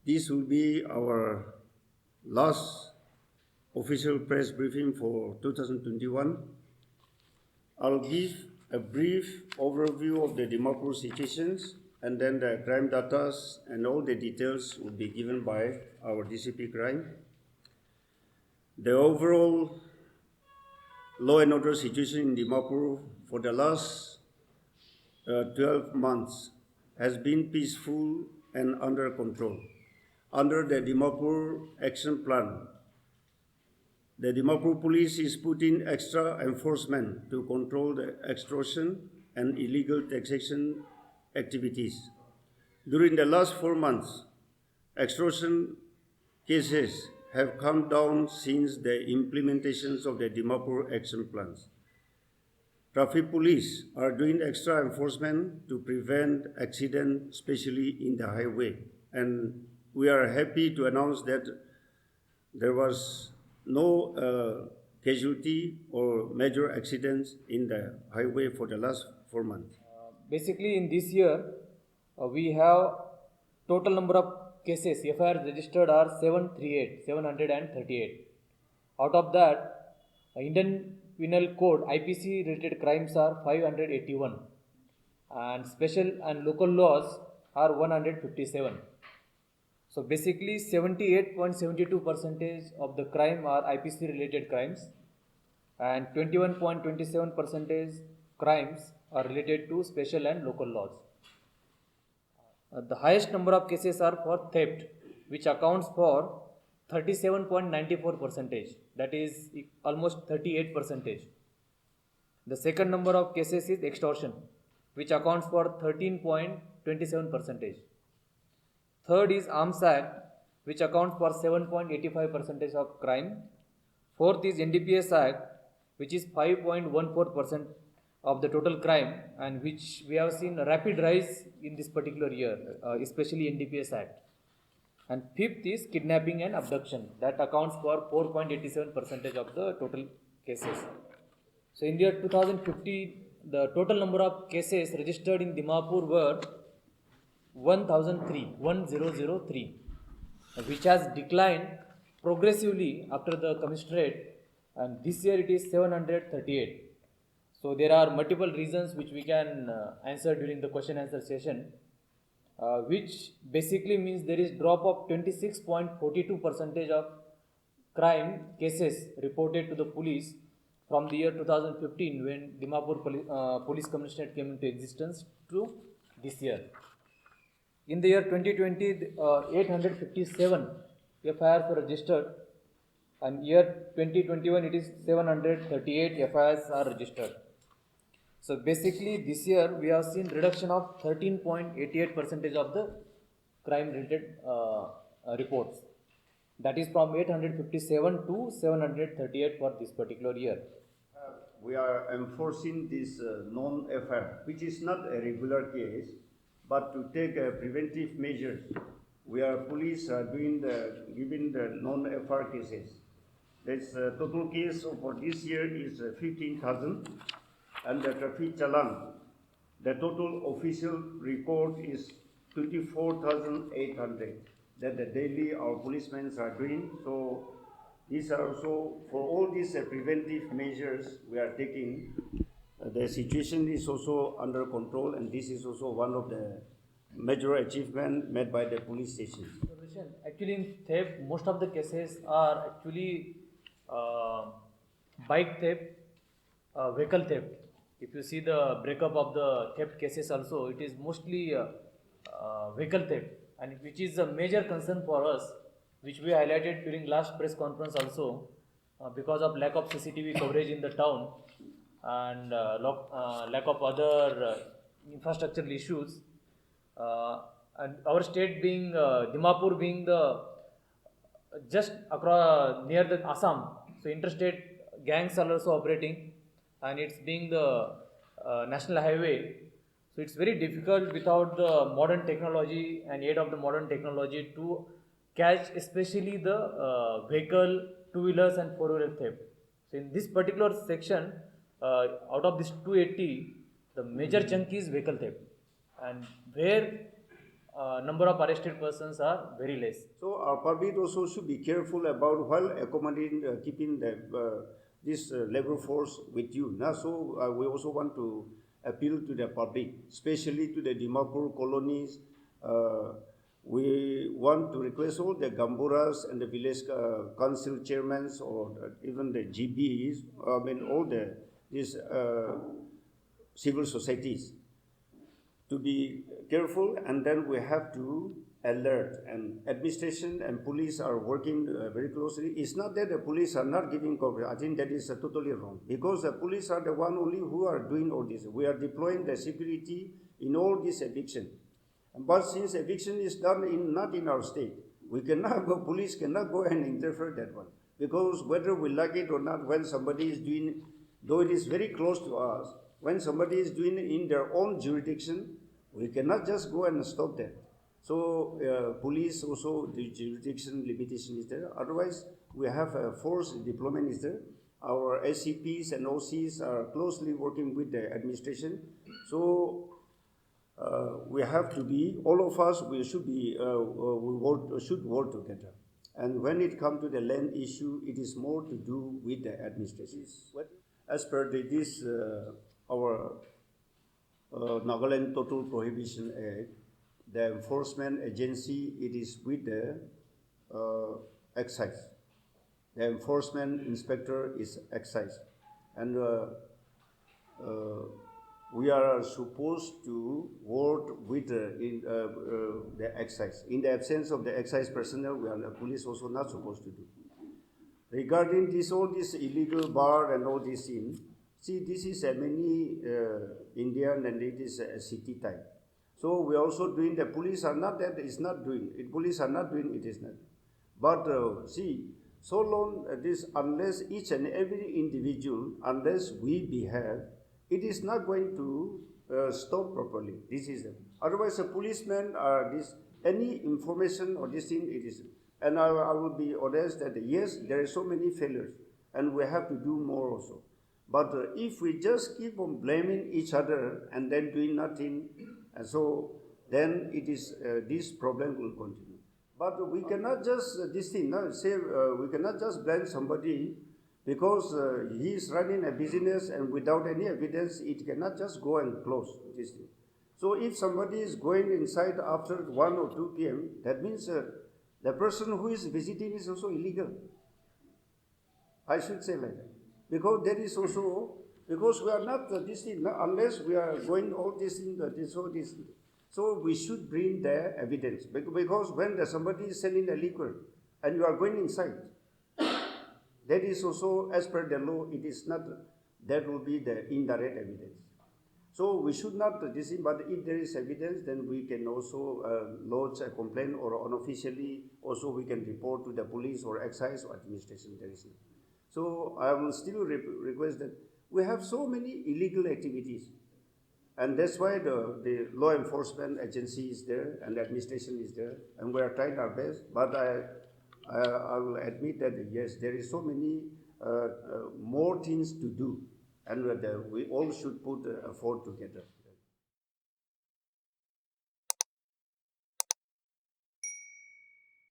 This will be our last official press briefing for 2021. I'll give a brief overview of the Dimapur situations, and then the crime data and all the details will be given by our DCP Crime. The overall law and order situation in Dimapur for the last 12 months has been peaceful and under control. Under the Dimapur Action Plan, the Dimapur Police is putting extra enforcement to control the extortion and illegal taxation activities. During the last 4 months, extortion cases have come down since the implementations of the Dimapur Action Plans. Traffic police are doing extra enforcement to prevent accidents, especially in the highway. And we are happy to announce that there was no casualty or major accidents in the highway for the last 4 months. Basically, in this year, we have total number of cases FIR registered are 738. Out of that, Indian Penal Code IPC related crimes are 581, and special and local laws are 157. So basically, 78.72% of the crime are IPC related crimes, and 21.27% crimes are related to special and local laws. The highest number of cases are for theft, which accounts for 37.94%, that is almost 38%. The second number of cases is extortion, which accounts for 13.27%. Third is Arms Act, which accounts for 7.85% of crime. Fourth is NDPS Act, which is 5.14% of the total crime, and which we have seen a rapid rise in this particular year, especially NDPS Act. And fifth is kidnapping and abduction, that accounts for 4.87% of the total cases. So in the year 2015, the total number of cases registered in Dimapur were 1003, which has declined progressively after the commissionerate, and this year it is 738. So there are multiple reasons which we can answer during the question answer session, which basically means there is drop of 26.42% of crime cases reported to the police from the year 2015, when Dimapur Police Commissionerate came into existence, to this year. In the year 2020, 857 FIRs were registered, and year 2021 it is 738 FIRs are registered. So basically this year we have seen reduction of 13.88% of the crime related reports. That is from 857 to 738 for this particular year. We are enforcing this non-FIR, which is not a regular case, but to take preventive measures. Police are giving the non-FIR cases. This total case for this year is 15,000, and the traffic challan, the total official record is 24,800 that the daily our policemen are doing. So these are also, for all these preventive measures we are taking, the situation is also under control, and this is also one of the major achievements made by the police station. Actually, in theft, most of the cases are actually bike theft, vehicle theft. If you see the breakup of the theft cases also, it is mostly vehicle theft, and which is a major concern for us, which we highlighted during last press conference also, because of lack of CCTV coverage in the town and lack of other infrastructural issues. And our state being Dimapur being the just across near the Assam, so interstate gangs are also operating, and it's being the national highway. So it's very difficult without the modern technology and aid of the modern technology to catch especially the vehicle, two-wheelers and four-wheeler theft. So in this particular section, out of this 280, the major chunk is vehicle theft, and where number of arrested persons are very less. So our public also should be careful about while accommodating, keeping this labor force with you. Now, so we also want to appeal to the public, especially to the Dimapur colonies. We want to request all the Gamburas and the village council chairmen or even the GBs, I mean all these civil societies to be careful, and then we have to alert, and administration and police are working very closely. It's not that the police are not giving cooperation. I think that is totally wrong, because the police are the one only who are doing all this. We are deploying the security in all this eviction, but since eviction is done not in our state, we cannot go, police cannot go and interfere that one, because whether we like it or not, when somebody is doing, though it is very close to us, when somebody is doing it in their own jurisdiction, we cannot just go and stop that. So police also, the jurisdiction limitation is there. Otherwise, we have a force deployment is there. Our SCPs and OCs are closely working with the administration. So we have to be, all of us, we should be, should work together. And when it comes to the land issue, it is more to do with the administration. As per our Nagaland Total Prohibition Act, the enforcement agency, it is with the excise. The enforcement inspector is excise. And we are supposed to work with the excise. In the absence of the excise personnel, the police also not supposed to do. Regarding all this illegal bar and all this thing, see, this is a mini Indian, and it is a city type. So we are also doing, the police are not that, is not doing it. Police are not doing it, is not. But see, so long unless each and every individual, unless we behave, it is not going to stop properly. This is it. Otherwise, a policeman, any information or this thing, it is. And I will be honest that yes, there are so many failures, and we have to do more also. But if we just keep on blaming each other and then doing nothing, and so then it is this problem will continue. But we cannot just we cannot just blame somebody because he is running a business and without any evidence, it cannot just go and close this thing. So if somebody is going inside after 1 or 2 p.m., that means the person who is visiting is also illegal. I should say like that. Because there is also, because we are not this thing, unless we are going all this thing, this. So we should bring the evidence. Because when somebody is selling a liquor and you are going inside, that is also, as per the law, it is not, that will be the indirect evidence. So we should not this thing, but if there is evidence, then we can also lodge a complaint, or unofficially also we can report to the police or excise or administration. There is no. So I will still request that we have so many illegal activities, and that's why the law enforcement agency is there and the administration is there, and we are trying our best. But I will admit that yes, there is so many more things to do, and we all should put effort together.